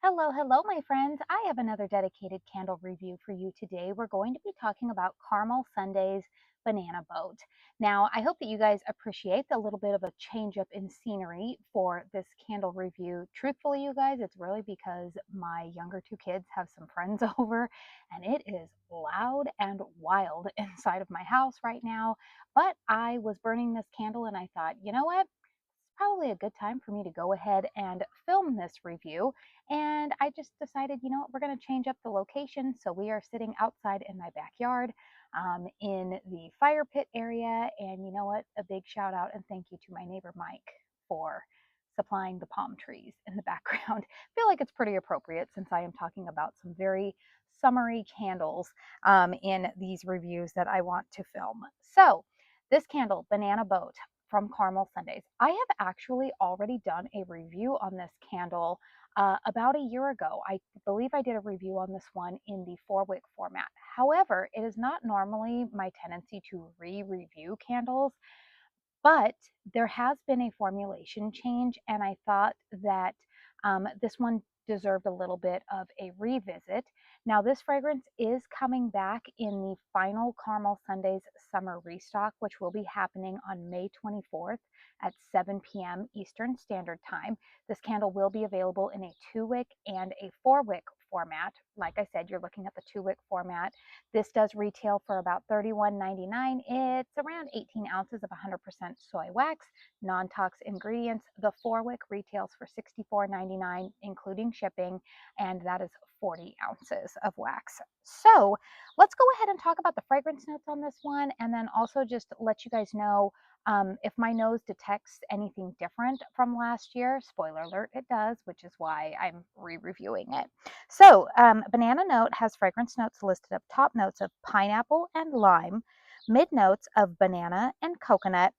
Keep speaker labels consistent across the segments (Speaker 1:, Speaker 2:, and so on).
Speaker 1: Hello, hello, my friends. I have another dedicated candle review for you today. We're going to be talking about Caramel Sunday's Banana Boat. Now, I hope that you guys appreciate the little bit of a change up in scenery for this candle review. Truthfully, you guys, it's really because my younger two kids have some friends over and it is loud and wild inside of my house right now. But I was burning this candle and I thought, you know what? Probably a good time for me to go ahead and film this review. And I just decided, you know what, we're going to change up the location. So we are sitting outside in my backyard in the fire pit area. And you know what, a big shout out and thank you to my neighbor Mike for supplying the palm trees in the background. I feel like it's pretty appropriate since I am talking about some very summery candles in these reviews that I want to film. So this candle, Banana Boat, from Caramel Sundays. I have actually already done a review on this candle about a year ago. I believe I did a review on this one in the 4-wick format. However, it is not normally my tendency to re-review candles, but there has been a formulation change, and I thought that this one deserved a little bit of a revisit. Now, this fragrance is coming back in the final Caramel Sundays summer restock, which will be happening on May 24th at 7 p.m. Eastern Standard Time. This candle will be available in a 2-wick and a 4-wick format. Like I said, you're looking at the 2-wick format. This does retail for about $31.99. It's around 18 ounces of 100% soy wax, non-tox ingredients. The 4-wick retails for $64.99, including shipping, and that is 40 ounces of wax. So let's go ahead and talk about the fragrance notes on this one, and then also just let you guys know if my nose detects anything different from last year. Spoiler alert, it does, which is why I'm re-reviewing it. So, Banana Note has fragrance notes listed up top notes of pineapple and lime, mid notes of banana and coconut,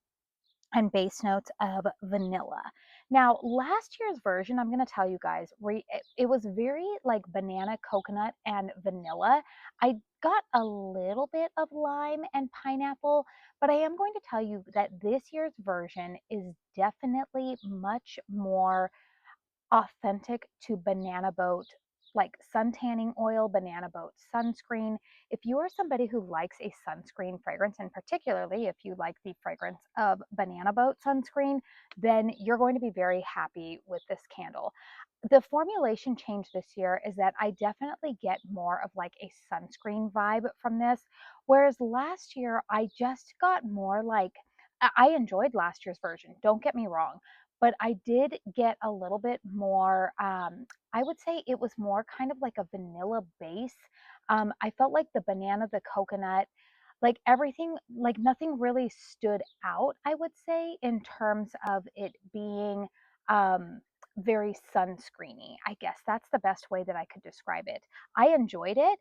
Speaker 1: and base notes of vanilla. Now, last year's version, I'm going to tell you guys, it was very like banana, coconut, and vanilla. I got a little bit of lime and pineapple, but I am going to tell you that this year's version is definitely much more authentic to Banana Boat, like sun tanning oil, Banana Boat sunscreen. If you are somebody who likes a sunscreen fragrance, and particularly if you like the fragrance of Banana Boat sunscreen, then you're going to be very happy with this candle. The formulation change this year is that I definitely get more of like a sunscreen vibe from this, whereas last year I just got more like I enjoyed last year's version, don't get me wrong, but I did get a little bit more, I would say it was more kind of like a vanilla base. I felt like the banana, the coconut, like everything, like nothing really stood out, I would say, in terms of it being um, very sunscreeny. I guess that's the best way that I could describe it. I enjoyed it.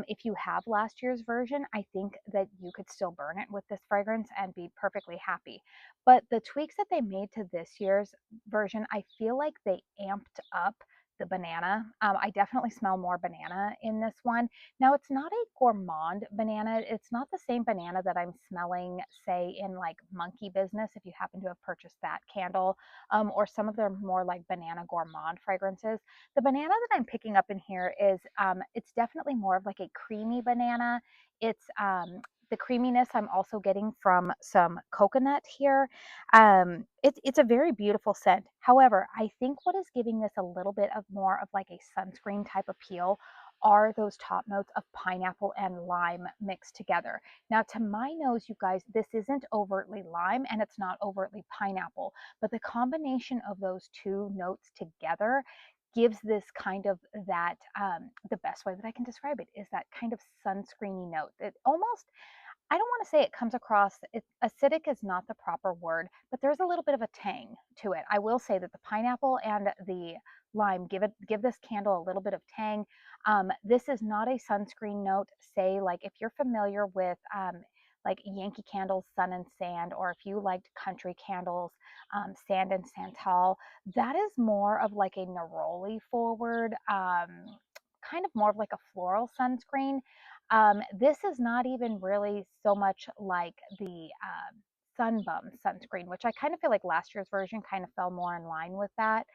Speaker 1: If you have last year's version, I think that you could still burn it with this fragrance and be perfectly happy. But the tweaks that they made to this year's version, I feel like they amped up the banana. I definitely smell more banana in this one. Now, it's not a gourmand banana. It's not the same banana that I'm smelling, say, in like Monkey Business, if you happen to have purchased that candle, or some of their more like banana gourmand fragrances. The banana that I'm picking up in here is, it's definitely more of like a creamy banana. It's the creaminess I'm also getting from some coconut here. It's a very beautiful scent. However, I think what is giving this a little bit of more of like a sunscreen type appeal are those top notes of pineapple and lime mixed together. Now, to my nose, you guys, this isn't overtly lime and it's not overtly pineapple, but the combination of those two notes together gives this kind of that, the best way that I can describe it is that kind of sunscreeny note. It almost, I don't want to say it comes across, acidic is not the proper word, but there's a little bit of a tang to it. I will say that the pineapple and the lime give this candle a little bit of tang. This is not a sunscreen note. Say like if you're familiar with like Yankee Candles, Sun and Sand, or if you liked country candles, Sand and Santal, that is more of like a neroli forward, kind of more of like a floral sunscreen. This is not even really so much like the Sunbum sunscreen, which I kind of feel like last year's version kind of fell more in line with that.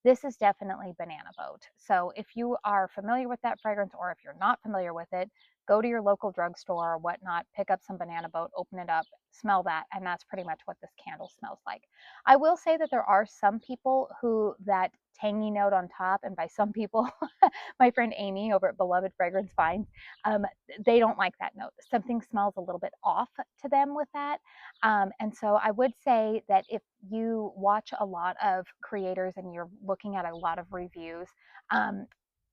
Speaker 1: this is definitely Banana Boat. So if you are familiar with that fragrance, or if you're not familiar with it, go to your local drugstore or whatnot, pick up some Banana Boat, open it up, smell that, and that's pretty much what this candle smells like. I will say that there are some people who that tangy note on top, and by some people, my friend Amy over at Beloved Fragrance Finds, um, they don't like that note. Something smells a little bit off to them with that. And so I would say that if you watch a lot of creators and you're looking at a lot of reviews, um,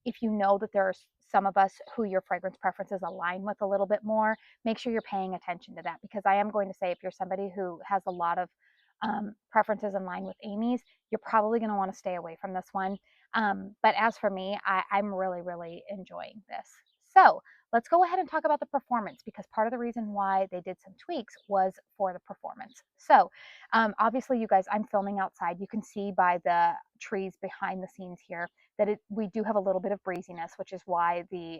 Speaker 1: if you know that there are some of us who your fragrance preferences align with a little bit more, make sure you're paying attention to that, because I am going to say if you're somebody who has a lot of preferences in line with Amy's, you're probably going to want to stay away from this one. But as for me, I'm really, really enjoying this. So let's go ahead and talk about the performance, because part of the reason why they did some tweaks was for the performance. So obviously, you guys, I'm filming outside. You can see by the trees behind the scenes here that we do have a little bit of breeziness, which is why the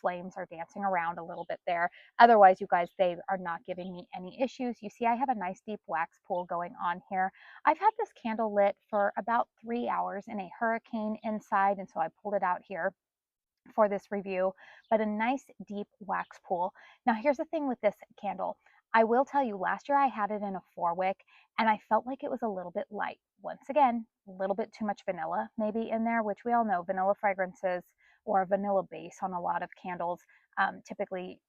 Speaker 1: flames are dancing around a little bit there. Otherwise, you guys, they are not giving me any issues. You see, I have a nice deep wax pool going on here. I've had this candle lit for about 3 hours in a hurricane inside, and so I pulled it out here for this review, but a nice deep wax pool. Now, here's the thing with this candle. I will tell you, last year I had it in a 4 wick, and I felt like it was a little bit light. Once again, a little bit too much vanilla maybe in there, which we all know vanilla fragrances or a vanilla base on a lot of candles typically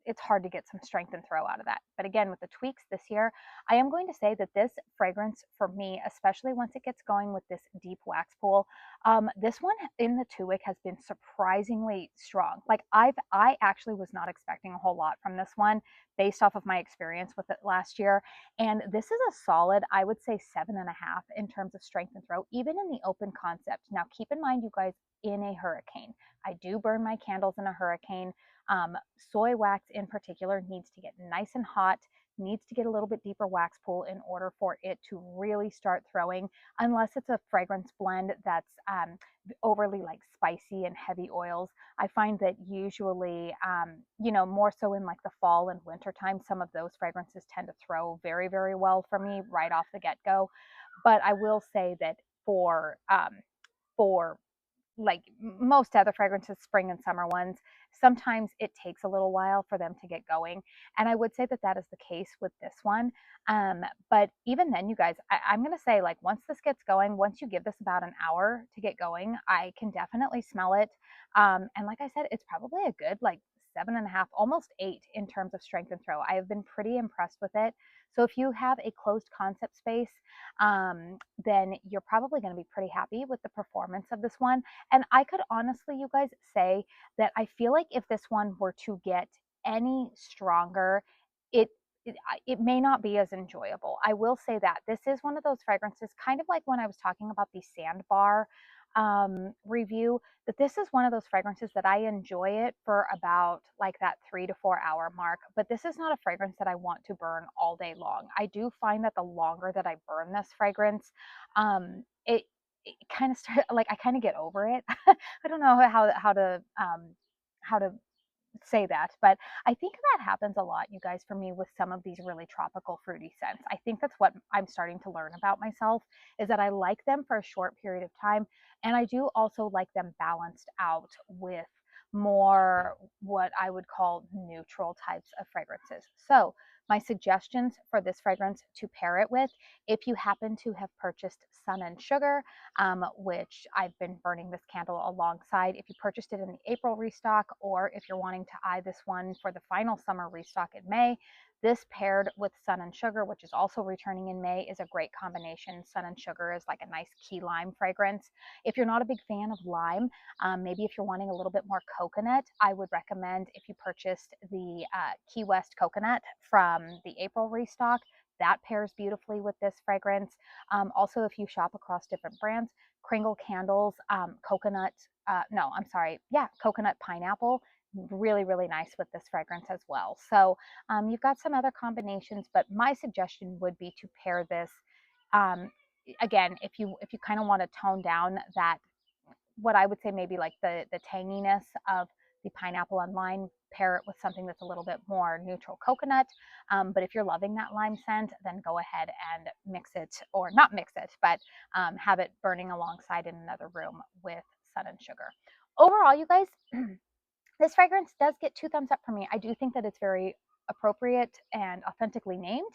Speaker 1: it's hard to get some strength and throw out of that. But again, with the tweaks this year, I am going to say that this fragrance for me, especially once it gets going with this deep wax pool, this one in the 2 wick has been surprisingly strong. Like I actually was not expecting a whole lot from this one based off of my experience with it last year. And this is a solid, I would say 7.5 in terms of strength and throw, even in the open concept. Now, keep in mind, you guys, in a hurricane, I do burn my candles in a hurricane. Soy wax in particular needs to get nice and hot, needs to get a little bit deeper wax pool in order for it to really start throwing, unless it's a fragrance blend that's overly like spicy and heavy oils. I find that usually, more so in like the fall and winter time, some of those fragrances tend to throw very, very well for me right off the get-go. But I will say that for like most other fragrances, spring and summer ones, sometimes it takes a little while for them to get going. And I would say that that is the case with this one. But even then, you guys, I'm going to say, like, once this gets going, once you give this about an hour to get going, I can definitely smell it. And like I said, it's probably a good, like, 7.5, almost 8 in terms of strength and throw. I have been pretty impressed with it. So if you have a closed concept space, then you're probably going to be pretty happy with the performance of this one. And I could honestly, you guys, say that I feel like if this one were to get any stronger, it it may not be as enjoyable. I will say that this is one of those fragrances, kind of like when I was talking about the Sandbar review, that this is one of those fragrances that I enjoy it for about like that 3 to 4 hour mark. But this is not a fragrance that I want to burn all day long. I do find that the longer that I burn this fragrance, it kind of start like I kind of get over it. I don't know how to say that, but I think that happens a lot, you guys, for me with some of these really tropical fruity scents. I think that's what I'm starting to learn about myself, is that I like them for a short period of time, and I do also like them balanced out with more what I would call neutral types of fragrances. So my suggestions for this fragrance to pair it with, if you happen to have purchased Sun and Sugar, which I've been burning this candle alongside. If you purchased it in the April restock, or if you're wanting to eye this one for the final summer restock in May, this paired with Sun and Sugar, which is also returning in May, is a great combination. Sun and Sugar is like a nice key lime fragrance. If you're not a big fan of lime, maybe if you're wanting a little bit more coconut, I would recommend if you purchased the Key West coconut from the April restock. That pairs beautifully with this fragrance. Also, if you shop across different brands, Kringle Candles, coconut pineapple, really, really nice with this fragrance as well. So you've got some other combinations, but my suggestion would be to pair this. Um, Again, if you kind of want to tone down that, what I would say maybe like the tanginess of the pineapple and lime, pair it with something that's a little bit more neutral coconut. But if you're loving that lime scent, then go ahead and mix it, or not mix it, but have it burning alongside in another room with sun and sugar. Overall, you guys, this fragrance does get 2 thumbs up for me. I do think that it's very appropriate and authentically named.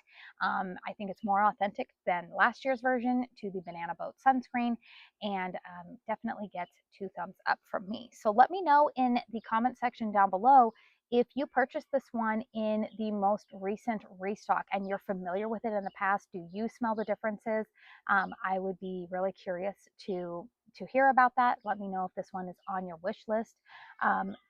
Speaker 1: I think it's more authentic than last year's version to the Banana Boat sunscreen, and definitely gets 2 thumbs up from me. So let me know in the comment section down below if you purchased this one in the most recent restock and you're familiar with it in the past. Do you smell the differences? I would be really curious to hear about that. Let me know if this one is on your wish list.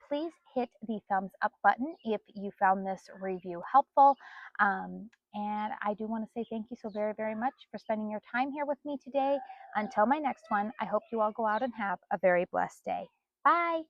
Speaker 1: Please hit the thumbs up button if you found this review helpful. And I do want to say thank you so very, very much for spending your time here with me today. Until my next one, I hope you all go out and have a very blessed day. Bye.